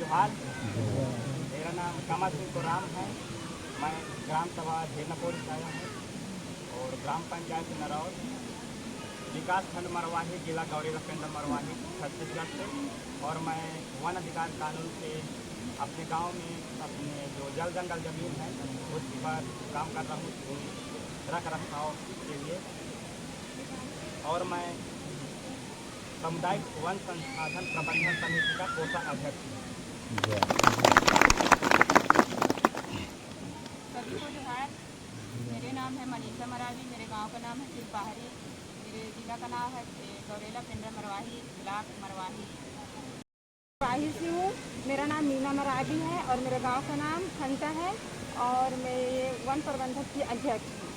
जोहार। मेरा नाम कामा सिंह को राम है। मैं ग्राम सभा झेरनापोरी से आया हूँ और ग्राम पंचायत नरौर, विकास खंड मरवाही, जिला गौरेला पेंड्रा मरवाही, छत्तीसगढ़ से। और मैं वन अधिकार कानून से अपने गांव में अपने जो जल जंगल जमीन है उस पर काम कर रहा हूँ रख रखाव के लिए। और मैं सामुदायिक वन संसाधन प्रबंधन समिति का कोषा अध्यक्ष हूँ। सभी को जोहार। मेरे नाम है मनीषा मरावी, मेरे गांव का नाम है सिरपाहरी, मेरे जिला का नाम है गौरेला पेंड्रा मरवाही, ब्लॉक मरवाही। मरवाही से हूँ। मेरा नाम मीना मरावी है और मेरे गांव का नाम खंता है और मैं ये वन प्रबंधक की अध्यक्ष हूँ।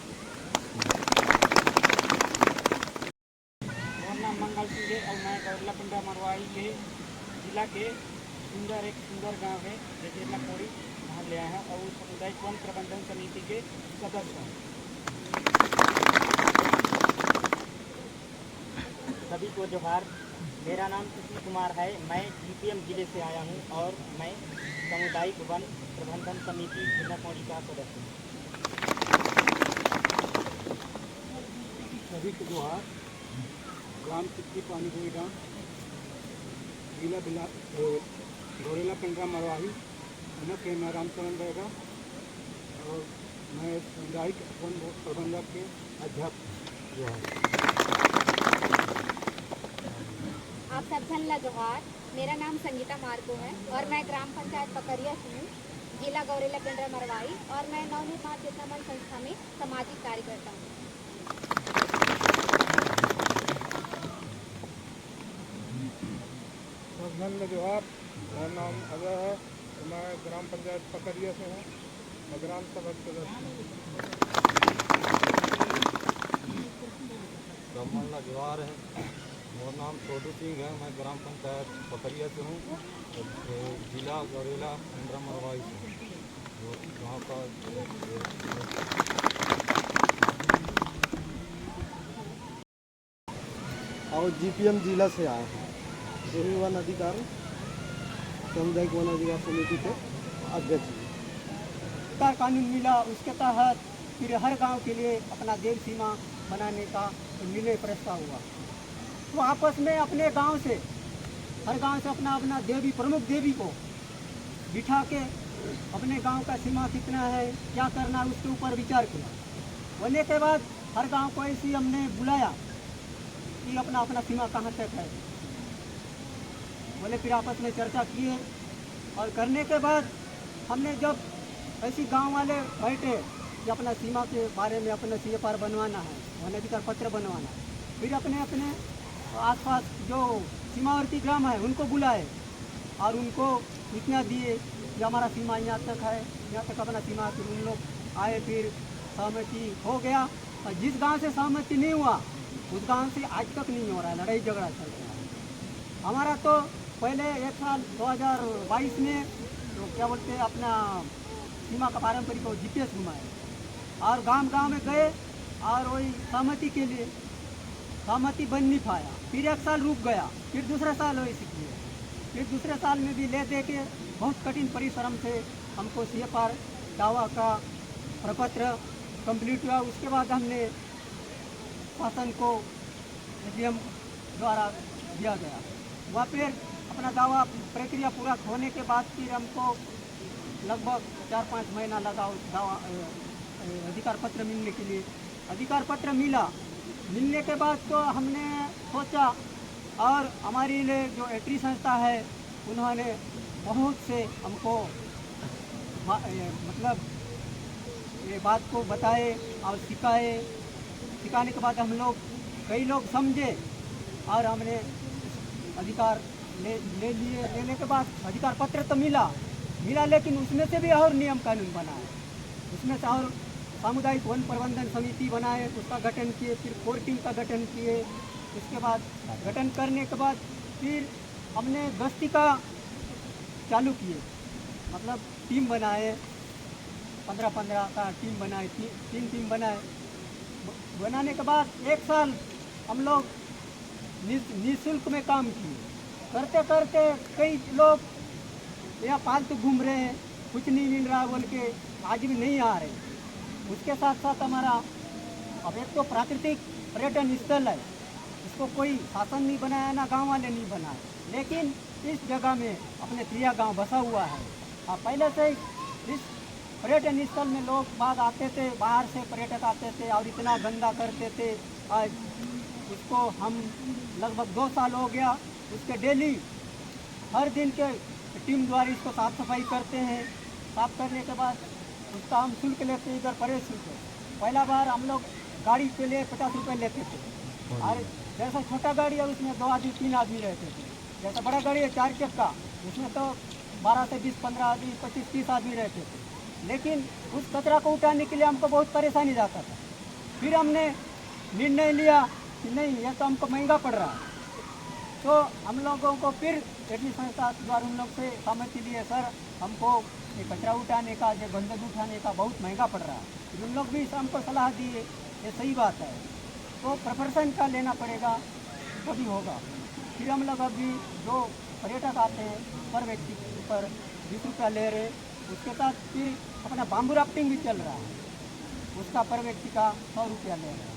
मेरा नाम मंगल सिंह है और मैं गौरेला पेंड्रा मरवाही के जिला के एक सुंदर गांव है झेरनापोरी, वहाँ ले आए हैं और उस सामुदायिक वन प्रबंधन समिति के सदस्य हैं। सभी को जोहार। मेरा नाम सुशील कुमार है। मैं जीपीएम जिले से आया हूँ और मैं सामुदायिक वन प्रबंधन समिति झेरनापोरी का सदस्य हूँ। सभी को जोहार। ग्राम चिट्ठी पानीपुरी गाँव, जिला गौरेला पेंड्रा मरवाही, के मैं रामचरण रहेगा और मैं सामुदायिक वन प्रबंधक के अध्यक्ष हूँ। आप सब जन ला जोहार। मेरा नाम संगीता मार्को है और मैं ग्राम पंचायत पकरिया से हूँ, जिला गौरेला पेंड्रा मरवाही, और मैं नवनिर्माण चेतना मन संस्था में सामाजिक कार्य करता हूँ। सब जन ला जोहार। मेरा नाम अजय है, मैं ग्राम पंचायत पकरिया से हूँ और ग्राम सभा सदस्य हूँ। ब्राह्मण जोहार है। मेरा नाम छोटू सिंह है, मैं ग्राम पंचायत पकरिया से हूँ और जिला गौरेला पेंड्रा मरवाही से हूँ। वहाँ का और जीपीएम जिला से आए हैं। यही वन अधिकार सामुदायिक वन अधिकार समिति के अध्यक्ष हैं। कानून मिला, उसके तहत फिर हर गांव के लिए अपना देव सीमा बनाने का निर्णय प्रस्ताव हुआ। तो आपस में अपने गांव से, हर गांव से अपना अपना देवी, प्रमुख देवी को बिठा के अपने गांव का सीमा कितना है, क्या करना है, उसके ऊपर विचार किया। होने के बाद हर गांव को ऐसी हमने बुलाया कि अपना अपना सीमा कहाँ तक है। बोले फिर आपस में चर्चा किए और करने के बाद हमने जब ऐसी गांव वाले बैठे कि अपना सीमा के बारे में अपना CFR बनवाना है, वन अधिकार पत्र बनवाना है, फिर अपने अपने आसपास जो सीमावर्ती ग्राम है उनको बुलाए और उनको इतना दिए कि हमारा सीमा यहाँ तक है, यहाँ तक अपना सीमा। फिर उन लोग आए, फिर सहमति हो गया। और जिस गांव से सहमति नहीं हुआ उस गांव से आज तक नहीं हो रहा है, लड़ाई झगड़ा चल रहा है। हमारा तो पहले एक साल 2022 में तो क्या बोलते हैं अपना सीमा का पारंपरिक GPS घुमाए और गांव में गए और वही सहमति के लिए सहमति बन नहीं पाया। फिर एक साल रुक गया, फिर दूसरा साल वही किए, फिर दूसरे साल में भी ले दे के बहुत कठिन परिश्रम से हमको CFR दावा का प्रपत्र कंप्लीट हुआ। उसके बाद हमने शासन को SDM द्वारा दिया गया। वहाँ फिर अपना दावा प्रक्रिया पूरा होने के बाद फिर हमको लगभग 4-5 महीना लगा उस दावा अधिकार पत्र मिलने के लिए। अधिकार पत्र मिला, मिलने के बाद तो हमने सोचा और हमारी जो एट्री संस्था है उन्होंने बहुत से हमको मतलब ये बात को बताए और सिखाने के बाद हम लोग कई लोग समझे और हमने अधिकार ले लिए। लेने के बाद अधिकार पत्र तो मिला, लेकिन उसमें से भी और नियम कानून बनाए, उसमें से और सामुदायिक वन प्रबंधन समिति बनाए, उसका गठन किए, फिर कोर टीम का गठन किए। उसके बाद गठन करने के बाद फिर हमने गश्ती का चालू किए, मतलब टीम बनाए, 15-15 का टीम बनाए, 3 टीम बनाए। बनाने के बाद 1 साल हम लोग निःशुल्क में काम किए। करते करते कई लोग या फालतू घूम रहे हैं, कुछ नहीं मिल रहा बोल के आज भी नहीं आ रहे। उसके साथ साथ हमारा अब एक तो प्राकृतिक पर्यटन स्थल है, इसको कोई शासन नहीं बनाया ना गांव वाले नहीं बनाए, लेकिन इस जगह में अपने प्रिया गांव बसा हुआ है। और पहले से इस पर्यटन स्थल में लोग बाग आते थे, बाहर से पर्यटक आते थे और इतना गंदा करते थे। आज उसको हम लगभग 2 साल हो गया, उसके डेली हर दिन के टीम द्वारा इसको साफ सफाई करते हैं। साफ करने के बाद उसका हम शुल्क लेते हैं, इधर प्रवेश शुल्क। पहला बार हम लोग गाड़ी के लिए 50 रुपये लेते थे, और जैसा छोटा गाड़ी है उसमें 2 आदमी 3 आदमी रहते थे। जैसा बड़ा गाड़ी है 4 चक्का, उसमें तो 12 से 20, 15 आदमी, 25, 30 आदमी रहते थे। लेकिन उस कचरा को उठाने के लिए हमको बहुत परेशानी जाता था। फिर हमने निर्णय लिया कि नहीं, यह तो हमको महंगा पड़ रहा है। तो हम लोगों को फिर एडमिट संस्था द्वारा उन लोग से सहमति लिए, सर हमको ये कचरा उठाने का, ये गंदगी उठाने का बहुत महंगा पड़ रहा है। फिर उन लोग भी हमको सलाह दिए, ये सही बात है, तो प्रोफेशन का लेना पड़ेगा तभी होगा। फिर हम लोग अभी जो पर्यटक आते हैं पर व्यक्ति के ऊपर 20 रुपया ले रहे, उसके साथ फिर अपना बाम्बू राफ्टिंग भी चल रहा है, उसका पर व्यक्ति का 100 रुपया ले रहे हैं।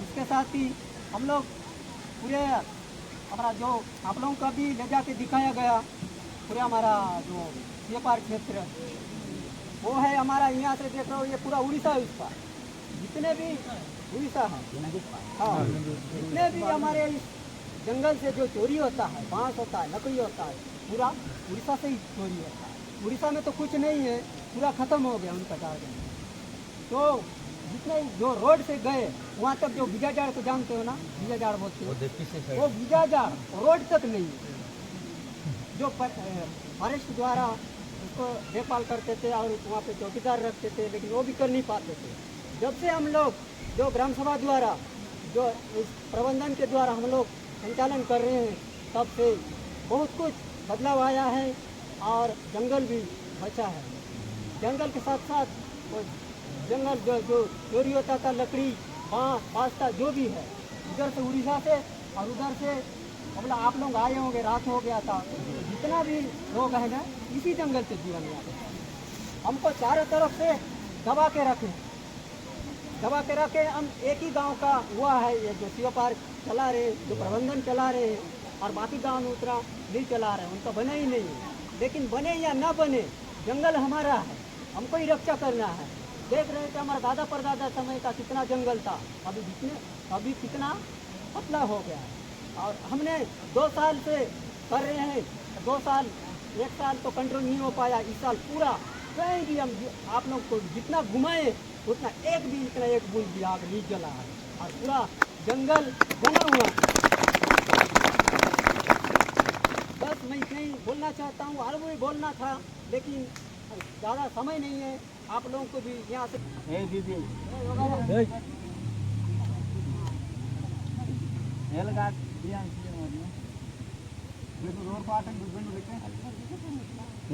इसके साथ ही हम लोग पूरे हमारा जो आप लोगों का भी ले जाके दिखाया गया, पूरा हमारा जो सीएपार क्षेत्र वो है हमारा, यहाँ से देख रहे हो ये पूरा उड़ीसा है, उसका जितने भी उड़ीसा है, हाँ, जितने भी हमारे इस जंगल से जो चोरी होता है, बांस होता है, लकड़ी होता है, पूरा उड़ीसा से ही चोरी होता है। उड़ीसा में तो कुछ नहीं है, पूरा ख़त्म हो गया उनका टारगेट। तो जितने जो रोड से गए वहाँ तक, जो बीजाजार को जानते हो ना, बीजाजार बोलते हो, वो बीजाजार रोड तक नहीं है। जो फॉरेस्ट द्वारा उसको देखभाल करते थे और वहाँ पे चौकीदार रखते थे, लेकिन वो भी कर नहीं पाते थे। जब से हम लोग जो ग्राम सभा द्वारा, जो इस प्रबंधन के द्वारा हम लोग संचालन कर रहे हैं, तब से बहुत कुछ बदलाव आया है और जंगल भी बचा है। जंगल के साथ साथ जंगल जो चोरी होता था, लकड़ी, बाँस, पास्ता जो भी है, इधर से उड़ीसा से और उधर से मतलब आप लोग आए होंगे, रात हो गया था, जितना भी लोग है ना इसी जंगल से जीवन में आते हैं। हमको चारों तरफ से दबा के रखे हम एक ही गांव का हुआ है, ये जो सीओ पार्क चला रहे, जो प्रबंधन चला रहे हैं, और बाकी गांव में उतना नहीं चला रहे, उनका बना ही नहीं है। लेकिन बने या ना बने, जंगल हमारा है, हमको ही रक्षा करना है। देख रहे थे हमारा दादा परदादा समय का कितना जंगल था, अभी कितना पतला हो गया है। और हमने 2 साल से कर रहे हैं, 2 साल 1 साल तो कंट्रोल नहीं हो पाया। इस साल पूरा कहीं भी हम आप लोग को जितना घुमाए उतना एक बूंद भी आग नहीं जला है, और पूरा जंगल बना हुआ। बस मैं इतना ही बोलना चाहता हूँ, और भी बोलना था, लेकिन ज़्यादा समय नहीं है। आप लोगों को भी यहाँ से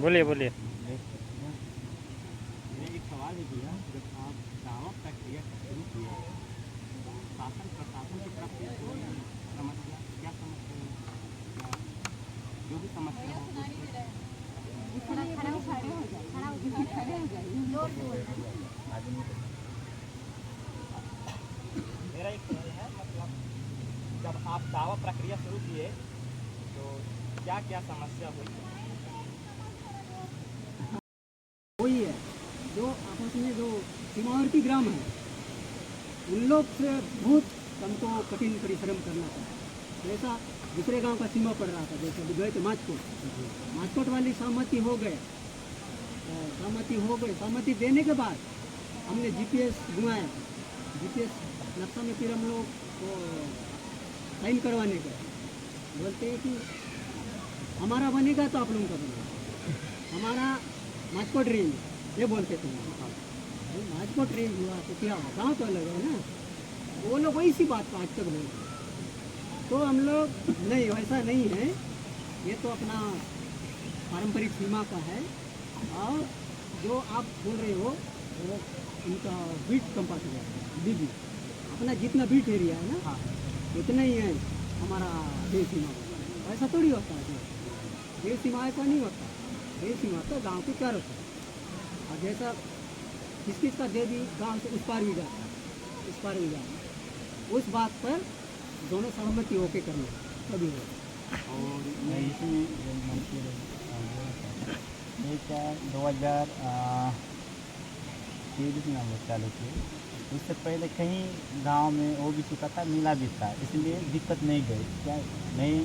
बोलिए। एक सवाल है भैया, जब आप दावा प्रक्रिया शुरू किए तो शासन प्रशासन की तरफ से कोई समस्या, क्या समस्या है, जो भी समस्या हो मेरा एक सवाल है, मतलब जब आप दावा प्रक्रिया शुरू किए तो क्या क्या समस्या हुई? वही है जो आपस में जो सीमावर्ती ग्राम है, उन लोग से बहुत हमको कठिन परिश्रम करना पड़ा। जैसा दूसरे गांव का सीमा पड़ रहा था, जैसे अभी गए थे माचकोट वाली सहमति हो गए, सहमति देने के बाद हमने जीपीएस घुमाया, जीपीएस नक्शा में फिर हम लोग को साइन करवाने गए, बोलते हैं कि हमारा बनेगा तो आप लोगों का बनेगा, हमारा माचकोट रेंज, ये बोलते थे। माचकोट रेंज हुआ तो क्या हुआ, गाँव तो अलग है ना, वो लोग वही सी बात को आज तक बोलते हैं। तो हम लोग नहीं, वैसा नहीं है, ये तो अपना पारंपरिक सीमा का है। और जो आप बोल रहे हो वो उनका बीट कंपास है, बीबी अपना जितना बीट एरिया है ना, उतना ही है हमारा देश सीमा। ऐसा थोड़ी होता है, देश सीमा ऐसा नहीं होता। देव सीमा तो गांव के चारों तरफ। और जैसा किस का देवी गांव से उस पार भी जाता है, इस पार भी जाता है, उस बात पर दोनों सहमति होके करना तभी होगा। और मैं इसमें एक 2023 में हम लोग चालू किए। उससे पहले कहीं गांव में वो भी चुका था, मिला भी था, इसलिए दिक्कत नहीं गई। क्या नहीं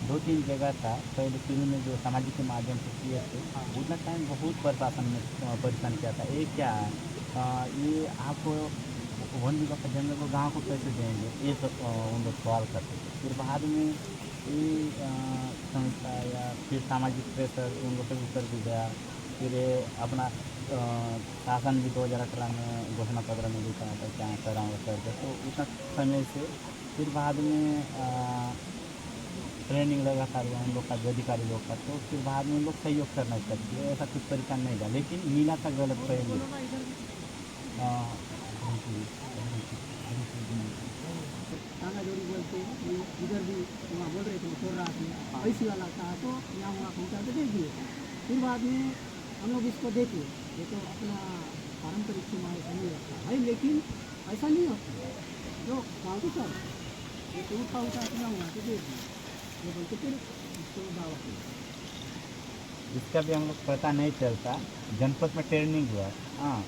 2-3 जगह था पहले शुरू में जो सामाजिक के माध्यम से किए थे, उतना टाइम बहुत प्रशासन ने परेशान किया था। ये क्या है, ये आपको वन विभाग का जंगल को गाँव को कैसे देंगे, ये सब उन लोग सवाल करते थे। फिर बाद में ये संस्था या फिर सामाजिक प्रेशर उन लोग पर कर भी गया। फिर ये अपना शासन भी 2018 में घोषणा पत्र में लिखा था क्या कराऊँगा करके, तो उतना समय से फिर बाद में ट्रेनिंग लगातार हुआ उन लोग का, जो अधिकारी लोग का, तो फिर बाद में उन लोग सहयोग करना चाहते हैं। ऐसा कुछ तरीका नहीं था, लेकिन मिला था गलत पहले। टांगा जोड़ी बोलते हैं, ये इधर भी वहाँ बोल रहे थे छोड़ रहा था, ऐसी वाला था तो यहाँ वहाँ पहुँचा के दे दिए। फिर बाद में हम लोग इसको देखे, ये तो अपना पारंपरिक सीमा ऐसा नहीं रहता है, लेकिन ऐसा नहीं होता जो गाँव के सर ये तो उठा के वहाँ के दे दिए, ये बोलते फिर इसको दावा किया। इसका भी हम लोग पता नहीं चलता। जनपद में ट्रेनिंग हुआ, हाँ,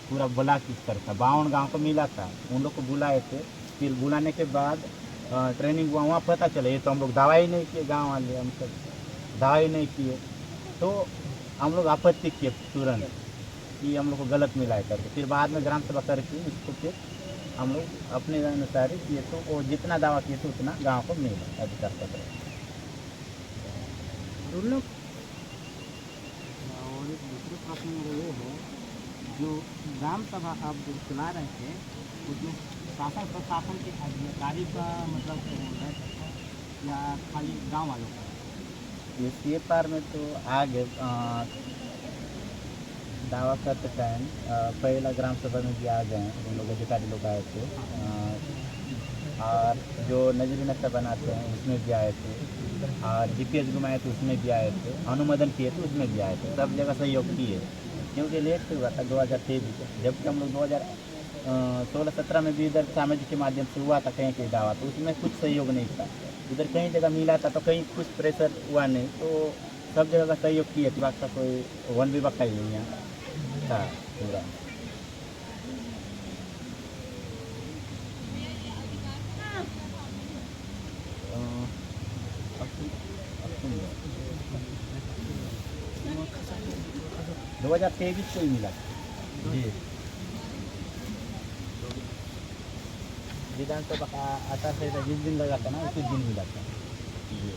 पूरा ब्लॉक इस पर था, 52 गाँव को मिला था, उन लोग को बुलाए थे। फिर बुलाने के बाद ट्रेनिंग हुआ, वहाँ पता चला ये तो हम लोग दवाई नहीं किए, गांव वाले हम सब दवाई नहीं किए, तो हम लोग आपत्ति किए तुरंत कि हम लोग को गलत मिला है करके। फिर बाद में ग्राम सभा करके इसको फिर हम लोग अपने अनुसार किए, तो वो जितना दावा किए थे उतना गाँव को मिला अधिकार पत्र। और उन लोग और एक दूसरे प्रश्न मेरा ये है, जो ग्राम सभा आप जो चला रहे थे उसमें शासन प्रशासन के अधिकारी का मतलब है या खाली गांव वालों का? ये पार में तो आगे दावा करते टाइम पहला ग्राम सभा में भी आ गए, उन लोग अधिकारी लोग आए थे, और जो नजरी नक्शा बनाते हैं उसमें भी आए थे, और GPS घुमाए थे उसमें भी आए थे, अनुमोदन किए थे उसमें भी आए थे, सब जगह सहयोग किए। क्योंकि लेट से हुआ था 2023, जबकि हम लोग 2016-17 में भी इधर सामाजिक के माध्यम से हुआ था कहीं कहीं दावा, तो उसमें कुछ सहयोग नहीं था। उधर कहीं जगह मिला था तो कहीं कुछ प्रेशर हुआ नहीं, तो सब जगह का सहयोग किए। विभाग का कोई वन विभाग का ही नहीं यहाँ था पूरा। अब 2023 को ही मिला जी, विधानसभा का आचार संहिता जिस दिन लगा था ना उसी दिन मिला था ये।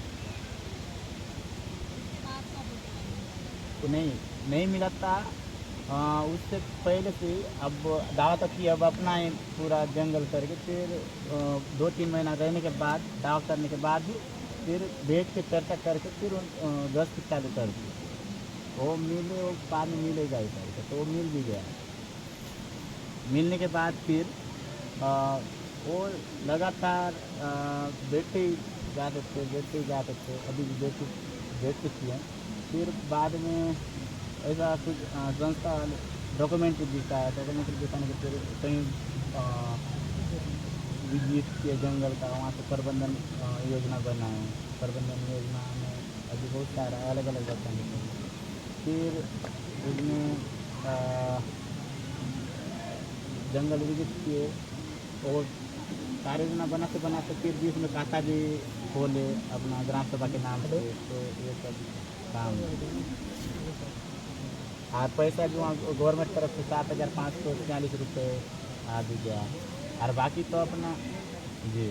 तो नहीं मिला था उससे पहले से। अब दावा तक की, अब अपना ही पूरा जंगल करके फिर 2-3 महीना रहने के बाद, दावा करने के बाद ही फिर बैठ के चर्चा करके फिर गश्त चालू कर दी। वो मिले, वो बाद में मिलेगा ही करके, तो वो मिल भी गया। मिलने के बाद फिर वो लगातार बैठे ही जाते थे, अभी भी बैठते किए। फिर बाद में ऐसा कुछ संस्था डॉक्यूमेंट दिखाया, डॉक्यूमेंट दिखाने के फिर कहीं विजिट किए जंगल का, वहाँ से प्रबंधन योजना बनाए। प्रबंधन योजना में अभी बहुत सारा अलग अलग बताएंगे। फिर उसमें जंगल विजिट किए और कार्य योजना बनाते फिर बीच में खाता भी खोले अपना ग्राम सभा के नाम से। तो ये सब काम, और पैसा भी वहाँ गवर्नमेंट तरफ से 7,540 रुपये आ भी गया, और बाकी तो अपना जी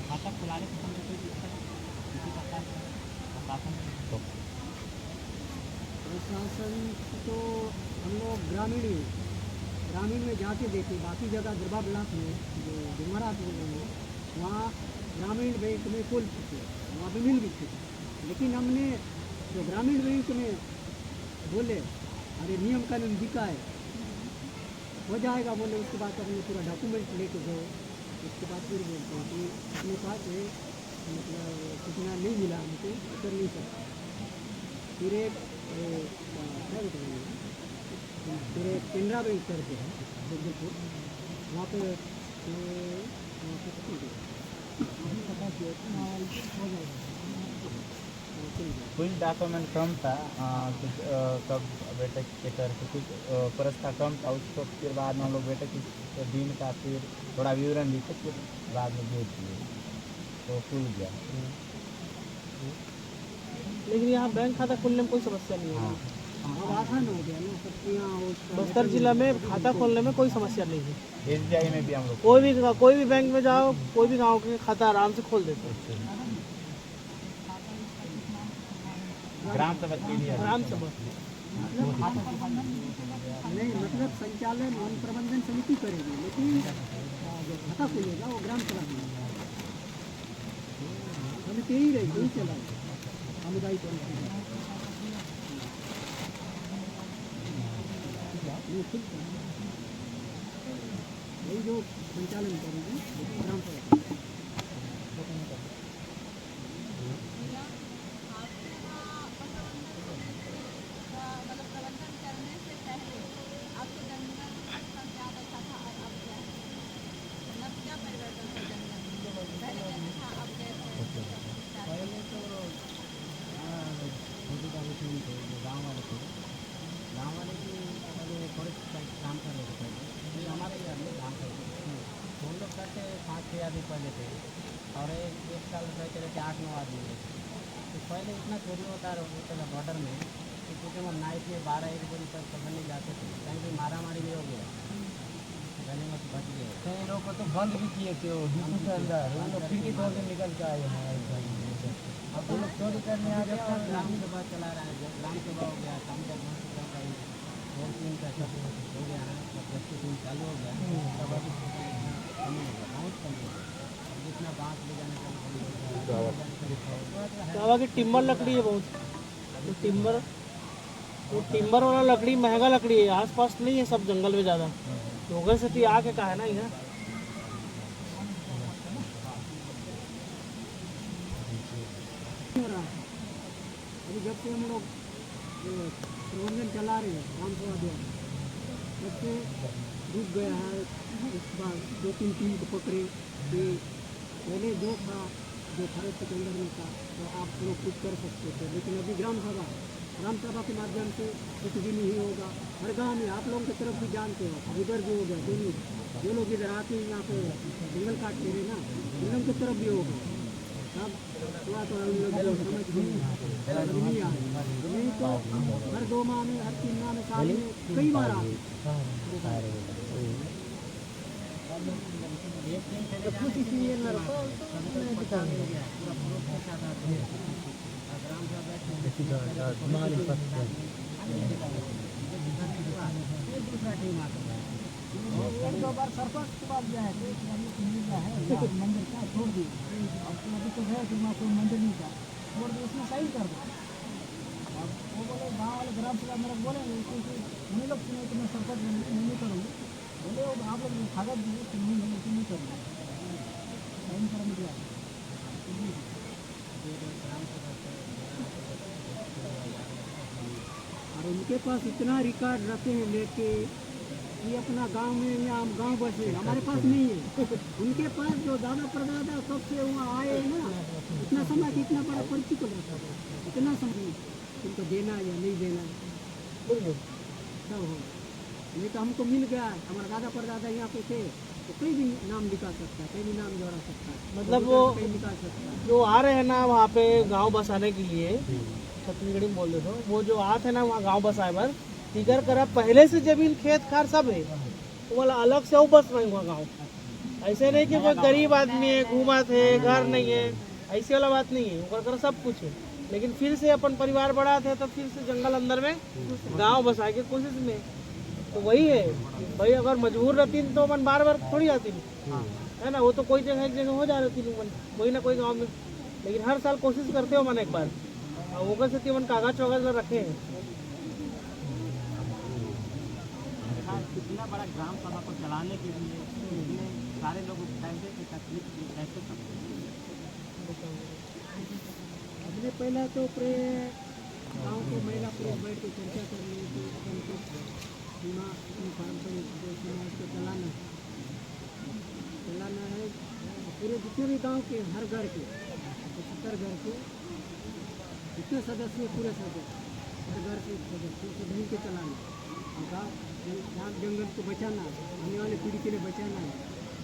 खाता खुलाने के प्रशासन तो हम लोग ग्रामीण में जाके देखे, बाकी जगह दुर्गा ब्लॉक में जो डुमरा बोल रहे हैं वहाँ ग्रामीण बैंक में खोल चुके, वहाँ पे मिल भी चुके। लेकिन हमने जो ग्रामीण बैंक में बोले अरे नियम कानून दिखा है, हो जाएगा बोले, उसके बाद अपने पूरा डॉक्यूमेंट लेके गए। उसके बाद फिर बोलते हैं कि अपने पास मतलब सूचना नहीं मिला हमको, कर नहीं सकता। फिर एक क्या बताएंगे, फिर एक केनरा बैंक करके है जगदलपुर, वहाँ पे कुछ डॉक्यूमेंट कम था, तब बेटे के करके कुछ परस्ता कम था, उसको फिर बाद में हम लोग बेटे की दिन का फिर थोड़ा विवरण लिखे, फिर बाद में भेज दिए तो खुल गया। लेकिन यहाँ बैंक खाता खोलने में कोई समस्या नहीं है। अब आसान हो गया ना सबके यहाँ। बस्तर जिला में खाता खोलने में कोई समस्या नहीं है। SBI में भी हम लोग कोई भी बैंक में जाओ, कोई भी गांव के खाता आराम से खोल देते हैं। ग्राम सभा के लिए आराम से नहीं, मतलब संचालन वन प्रबंधन समिति करेगी, लेकिन जो खाता खुलेगा वो ग्राम सभा खुलेगा। समिति ही रहेगी, यही चलाएगी सामुदायिक यही जो संचालन करेगी ग्राम सभा। गाँव वाले की फॉरेस्ट काम कर रहे थे पहले, हमारे यहाँ में काम करते थे तो हम लोग करते 5-6 आदमी पहले थे, और एक साल रहते रहते 8-9 आदमी रहते। तो पहले इतना चोरी होता था बॉर्डर में कि क्योंकि हम नाइट में 12-1 बजे तक पकड़ने जाते थे, कहीं भी मारा मारी नहीं हो गया, गले में बच गए। कई लोग को तो बंद भी किए थे वो डिपो के अंदर, वो लोग खिड़की तोड़ के निकल के आए हैं। अब वो लोग चोरी करने आ गए और ग्राम सभा चला रहा है, ग्राम सभा हो गया, सामुदायिक का 2-3 का सब हो गया है, जब 10 चालू हो गया तब अभी कम हो गया, बहुत कम हो गया। जितना बांस ले जाने का गाँव की टिम्बर लकड़ी है बहुत, तो टिम्बर वाला लकड़ी महंगा लकड़ी है, आसपास नहीं है, सब जंगल में ज़्यादा, तो उधर से तो आके का है ना यहाँ। अभी जब से हम लोग प्रबंधन चला रहे हैं ग्राम सभा द्वारा, तब से रुक गया है। इस बार 2-3 टीम को पकड़े कि पहले जो था, जो फॉरेस्ट के अंदर में था, तो आप लोग कुछ कर सकते थे, लेकिन अभी ग्राम सभा के माध्यम से कुछ भी नहीं होगा। हर गांव में आप लोगों की तरफ भी जानते हो, उधर भी हो गया, दोनों जो लोग इधर आते हैं यहाँ पे जंगल काट के रहे ना, उन लोगों की तरफ भी हो गया। तब थोड़ा तो हम लोग समझ नहीं आ नहीं तो हर 2 माह में, हर 3 माह में, साल में कई बार आ कुछ इसलिए न रखो एक 2 बार सरपंच के पास गया है, मंदिर का छोड़ दी, अब तो अभी तो है कि वहाँ कोई मंदिर नहीं था, छोड़ दी, उसमें सही कर दो। अब वो बोले गाँव वाले ग्राम सभा मेरा बोलेंगे, क्योंकि उन्हीं लोग सुने कि मैं सरपंच नहीं करूँगी, बोले आप लोग कागज दिए कि नहीं करूँगी, साइन कर दिया। और उनके पास इतना रिकॉर्ड रखे हैं लेके ये अपना गांव में या हम गांव बसे, हमारे पास नहीं है। उनके पास जो दादा परदादा सबसे वहाँ आए हैं ना, इतना समय कि इतना बड़ा पर्ची को रहता है, इतना समय उनको देना या नहीं देना सब हो। नहीं तो हमको मिल गया, हमारा दादा परदादा यहाँ पे थे, तो कोई भी नाम लिखा सकता है, कोई भी नाम जोड़ा सकता है, मतलब वो निकाल सकता है। जो आ रहे हैं ना वहाँ पे गांव बसाने के लिए, छत्तीसगढ़ी में बोल रहे हो, वो जो आते हैं ना वहाँ गांव बसाए पर टिकर करा पहले से जमीन खेत खार सब है, तो वाला अलग से वो बस नहीं हुआ गाँव। ऐसे नहीं कि कोई गरीब आदमी है, घूमा थे, घर नहीं है, ऐसे वाला बात नहीं है, वो कर सब कुछ है, लेकिन फिर से अपन परिवार बड़ा थे तो फिर से जंगल अंदर में गांव बसाए के कोशिश में। तो वही है भाई, अगर मजबूर रहती तो अपन बार थोड़ी आती है ना, वो तो कोई जगह एक जगह हो जा रही थी कोई ना कोई गाँव में, लेकिन हर साल कोशिश करते हो मन एक बार, और वो कैसे मन कागज वागज रखे हैं। कितना बड़ा ग्राम सभा को चलाने के लिए इतने सारे लोग कैसे तकलीफ कैसे पहले तो पूरे गांव को महिला पुरुष बैठ के चर्चा कर रही थी अपन को सीमा अपनी पारंपरिक जो सीमा उसको चलाना है पूरे जितने भी गांव के हर घर के 75 घर के जितने सदस्य पूरे सदस्य हर घर से सदस्य को मिल के चलाना और गाँव जंगल को बचाना आने वाले पीढ़ी के लिए बचाना है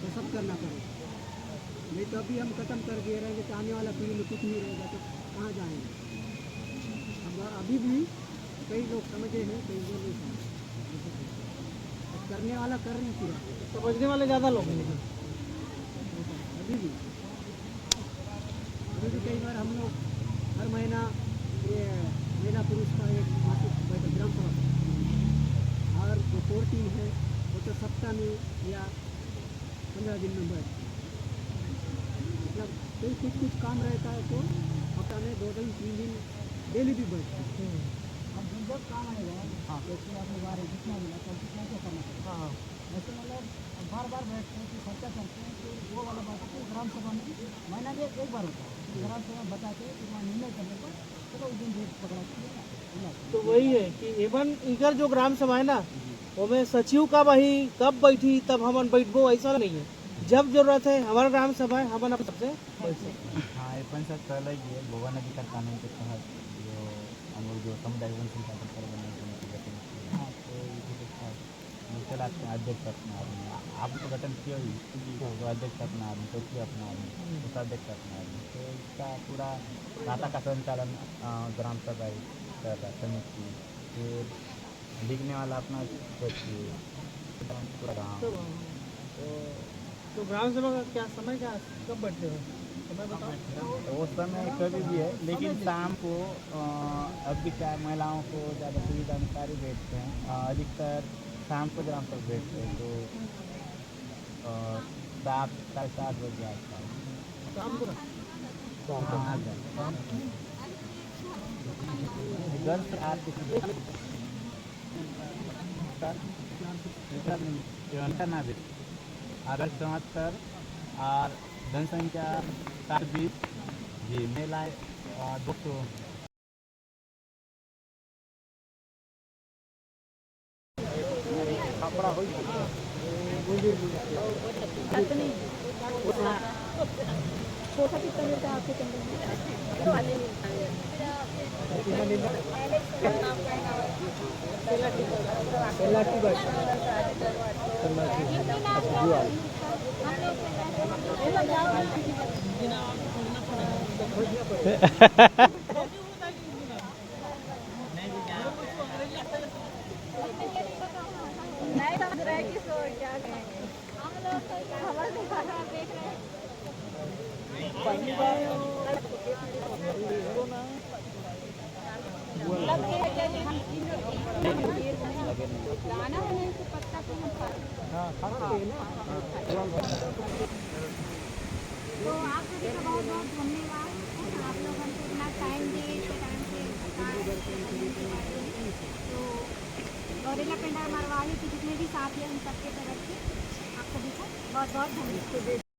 तो सब करना पड़ेगा। नहीं तो अभी हम खत्म कर दिए रहेंगे तो आने वाला पीढ़ी में कुछ नहीं रहेगा तो कहाँ जाएंगे। अब अभी भी कई लोग समझे हैं कई लोग नहीं समझे, करने वाला कर नहीं पूरा, समझने वाले ज़्यादा लोग हैं। अभी भी कई बार हम लोग हर महीना ये महिला पुरुष का एक मासिक बैठक ग्राम सभा और जो कोर टीम है वो तो सप्ताह में या 15 दिन में बैठ मतलब कोई कुछ काम रहता है तो हफ्ता में 2 दिन 3 दिन डेली भी बैठते हैं। अब जब काम आएगा हाँ जैसे आपने बारे जितना मिला तो कितना क्या करना पड़ेगा हाँ वैसे मतलब बार बार बैठते हैं कि चर्चा करते हैं कि वो वाला बात है ग्राम सभा में महीना में एक बार होता है ग्राम सभा बताते हैं कि वहाँ निर्णय करने पर चलो उस दिन डेट पकड़ा तो वही है कि एवं इधर जो ग्राम सभा है ना वो में सचिव कब आई कब बैठी तब हम बैठबो ऐसा नहीं है। जब जरूरत है हमारा ग्राम सभा है हम अपने सबसे बैठ सकते। हाँ ये पंचायत पहले ही है गोवा नदी का कानून के तहत जो हम लोग जो समुदाय वन संचालन कर बनाए तो मुख्य अध्यक्ष अपना आदमी आप तो गठन किए हुई तो अध्यक्ष अपना आदमी तो अपना आदमी उपाध्यक्ष अपना आदमी तो इसका पूरा खाता का संचालन ग्राम सभा कर रहा समिति फिर लिखने वाला अपना पूरा गाँव तो ग्राम सभा का क्या समय क्या कब बैठते हो समय बताओ। वो समय कभी भी है लेकिन शाम को अब भी क्या महिलाओं को ज़्यादा सुविधा अनुसार ही बैठते हैं अधिकतर शाम को ग्राम सभा बैठते हैं तो 7 साढ़े 7 बजे आसपास शाम को घर से आते ना भी अगस्त 74 और जनसंख्या 720 जी महिलाएं 200 कपड़ा हो नहीं समझ रहे कि सो क्या कहें हम लोग तो खबर दिखा रहे हैं देख रहे हैं गाना है तो पत्ता तो हम तो आप सभी का बहुत बहुत धन्यवाद आप लोग हमको इतना टाइम दिए इतने टाइम से तो गौरेला पेंडा मरवाही के जितने भी साथी हैं उन सबके तरफ से आप सभी को बहुत बहुत धन्यवाद।